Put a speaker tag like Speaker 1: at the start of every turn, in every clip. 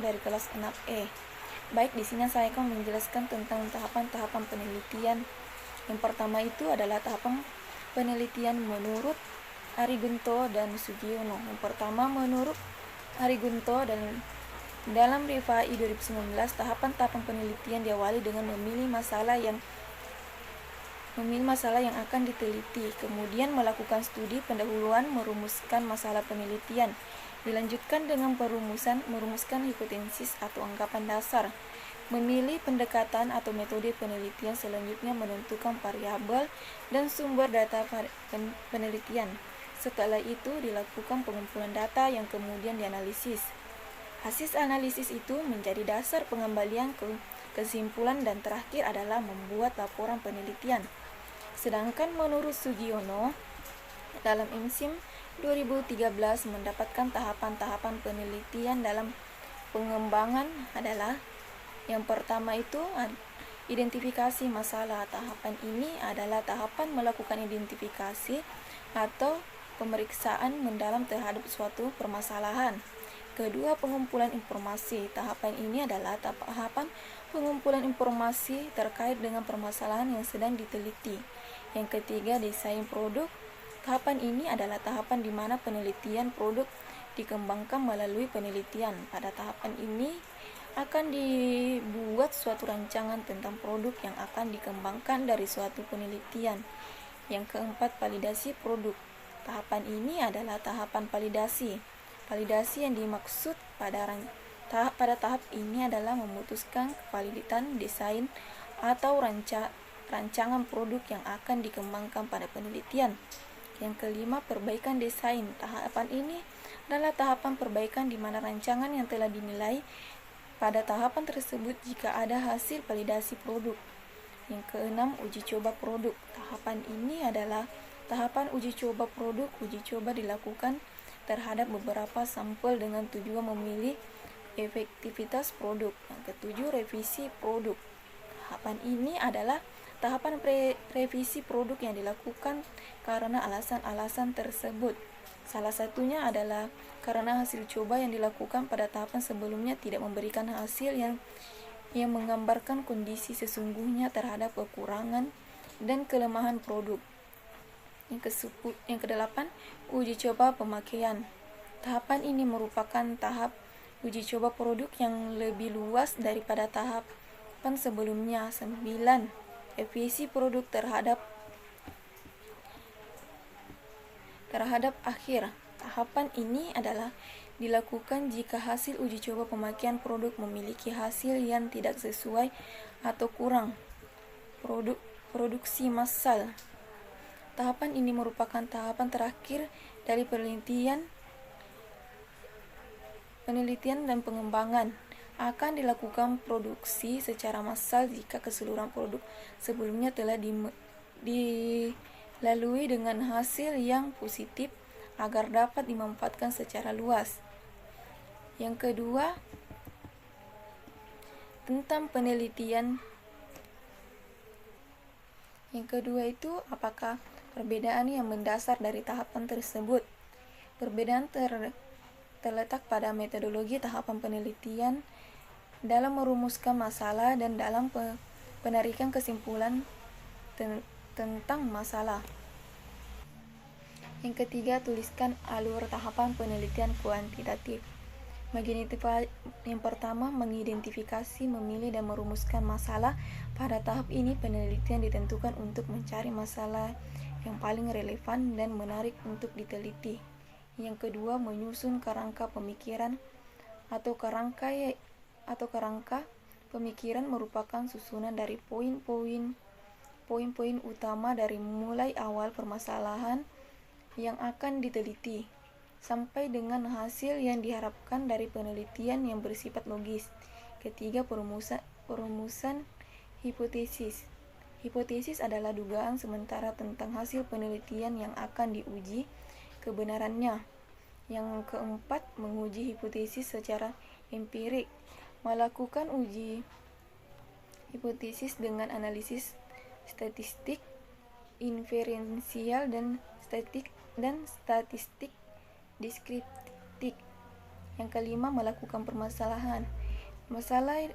Speaker 1: dari kelas 6E. Baik, di sini saya akan menjelaskan tentang tahapan-tahapan penelitian. Yang pertama itu adalah tahapan penelitian menurut Arigunto dan Sugiono. Yang pertama, menurut Arigunto dan dalam RIFAI 2019, tahapan-tahapan penelitian diawali dengan memilih masalah yang akan diteliti, kemudian melakukan studi pendahuluan, merumuskan masalah penelitian, dilanjutkan dengan merumuskan hipotesis atau anggapan dasar, memilih pendekatan atau metode penelitian, selanjutnya menentukan variabel dan sumber data penelitian. Setelah itu dilakukan pengumpulan data yang kemudian dianalisis. Hasil analisis itu menjadi dasar pengembalian ke kesimpulan dan terakhir adalah membuat laporan penelitian. Sedangkan menurut Sugiono, dalam MSIM 2013 mendapatkan tahapan-tahapan penelitian dalam pengembangan adalah yang pertama itu identifikasi masalah. Tahapan ini adalah tahapan melakukan identifikasi atau pemeriksaan mendalam terhadap suatu permasalahan. Kedua, pengumpulan informasi. Tahapan ini adalah tahapan pengumpulan informasi terkait dengan permasalahan yang sedang diteliti. Yang ketiga, desain produk. Tahapan ini adalah tahapan di mana penelitian produk dikembangkan melalui penelitian. Pada tahapan ini akan dibuat suatu rancangan tentang produk yang akan dikembangkan dari suatu penelitian. Yang keempat, validasi produk. Tahapan ini adalah tahapan validasi. Validasi yang dimaksud pada tahap ini adalah memutuskan kevaliditan desain atau rancangan produk yang akan dikembangkan pada penelitian. Yang kelima, perbaikan desain. Tahapan ini adalah tahapan perbaikan di mana rancangan yang telah dinilai pada tahapan tersebut jika ada hasil validasi produk. Yang keenam, uji coba produk. Tahapan ini adalah tahapan uji coba produk. Uji coba dilakukan terhadap beberapa sampel dengan tujuan memilih efektivitas produk. Yang ketujuh, revisi produk. Tahapan ini adalah tahapan revisi produk yang dilakukan karena alasan-alasan tersebut. Salah satunya adalah karena hasil coba yang dilakukan pada tahapan sebelumnya tidak memberikan hasil yang menggambarkan kondisi sesungguhnya terhadap kekurangan dan kelemahan produk. Yang kedelapan, uji coba pemakaian. Tahapan ini merupakan tahap uji coba produk yang lebih luas daripada tahapan sebelumnya. 9. Revisi produk terhadap akhir. Tahapan ini adalah dilakukan jika hasil uji coba pemakaian produk memiliki hasil yang tidak sesuai atau kurang produksi massal. Tahapan ini merupakan tahapan terakhir dari penelitian dan pengembangan. Akan dilakukan produksi secara massal jika keseluruhan produk sebelumnya telah dilalui dengan hasil yang positif agar dapat dimanfaatkan secara luas. Yang kedua, tentang penelitian. Yang kedua itu, apakah perbedaan yang mendasar dari tahapan tersebut? Perbedaan terletak pada metodologi tahapan penelitian dalam merumuskan masalah dan dalam penarikan kesimpulan tentang masalah. Yang ketiga, tuliskan alur tahapan penelitian kuantitatif. Yang pertama, mengidentifikasi, memilih, dan merumuskan masalah. Pada tahap ini, penelitian ditentukan untuk mencari masalah yang paling relevan dan menarik untuk diteliti. Yang kedua, menyusun kerangka pemikiran atau kerangka pemikiran merupakan susunan dari poin-poin utama dari mulai awal permasalahan yang akan diteliti sampai dengan hasil yang diharapkan dari penelitian yang bersifat logis. Ketiga, perumusan hipotesis. Hipotesis adalah dugaan sementara tentang hasil penelitian yang akan diuji kebenarannya. Yang keempat, menguji hipotesis secara empirik. Melakukan uji hipotesis dengan analisis statistik, inferensial, dan statistik deskriptif. Yang kelima, melakukan permasalahan masalah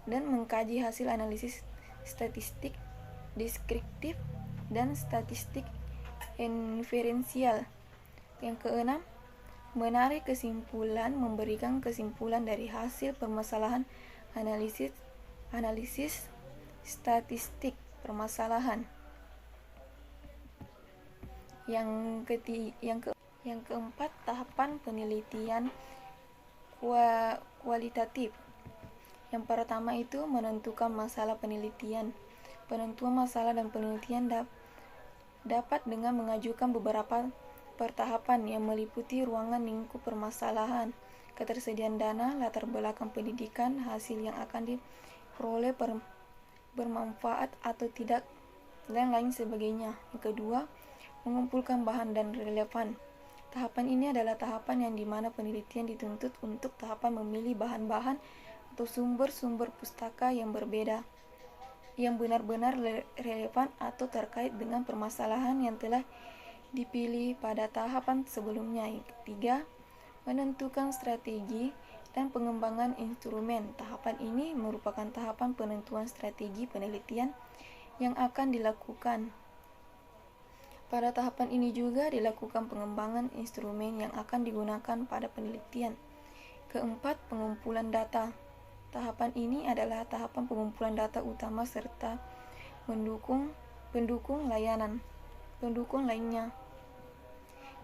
Speaker 1: dan mengkaji hasil analisis statistik deskriptif dan statistik inferensial. Yang keenam, menarik kesimpulan, memberikan kesimpulan dari hasil permasalahan analisis statistik permasalahan. Yang keempat, tahapan penelitian kualitatif. Yang pertama itu menentukan masalah penelitian. Penentuan masalah dan penelitian dapat dengan mengajukan beberapa pertahapan yang meliputi ruangan lingkup permasalahan, ketersediaan dana, latar belakang pendidikan, hasil yang akan diperoleh bermanfaat atau tidak, dan lain sebagainya. Yang kedua, mengumpulkan bahan dan relevan. Tahapan ini adalah tahapan yang dimana penelitian dituntut untuk tahapan memilih bahan-bahan atau sumber-sumber pustaka yang berbeda, yang benar-benar relevan atau terkait dengan permasalahan yang telah dipilih pada tahapan sebelumnya. Yang ketiga, menentukan strategi dan pengembangan instrumen. Tahapan ini merupakan tahapan penentuan strategi penelitian yang akan dilakukan. Pada tahapan ini juga dilakukan pengembangan instrumen yang akan digunakan pada penelitian. Keempat, pengumpulan data. Tahapan ini adalah tahapan pengumpulan data utama serta pendukung lainnya.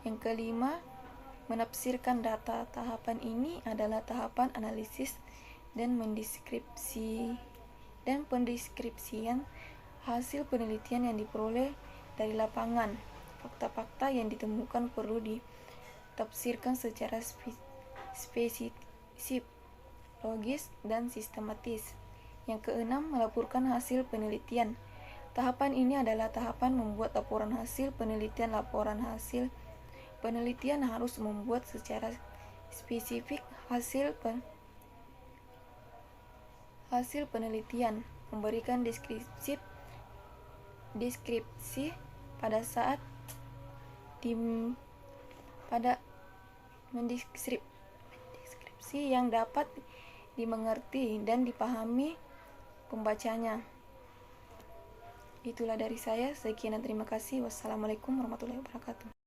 Speaker 1: Yang kelima, menafsirkan data. Tahapan ini adalah tahapan analisis dan pendeskripsian hasil penelitian yang diperoleh dari lapangan. Fakta-fakta yang ditemukan perlu ditafsirkan secara spesifik, logis, dan sistematis. Yang keenam, melaporkan hasil penelitian. Tahapan ini adalah tahapan membuat laporan hasil penelitian. Laporan hasil penelitian harus membuat secara spesifik hasil penelitian, memberikan deskripsi pada saat mendeskripsi yang dapat dimengerti dan dipahami pembacanya. Itulah dari saya. Sekian dan terima kasih. Wassalamualaikum warahmatullahi wabarakatuh.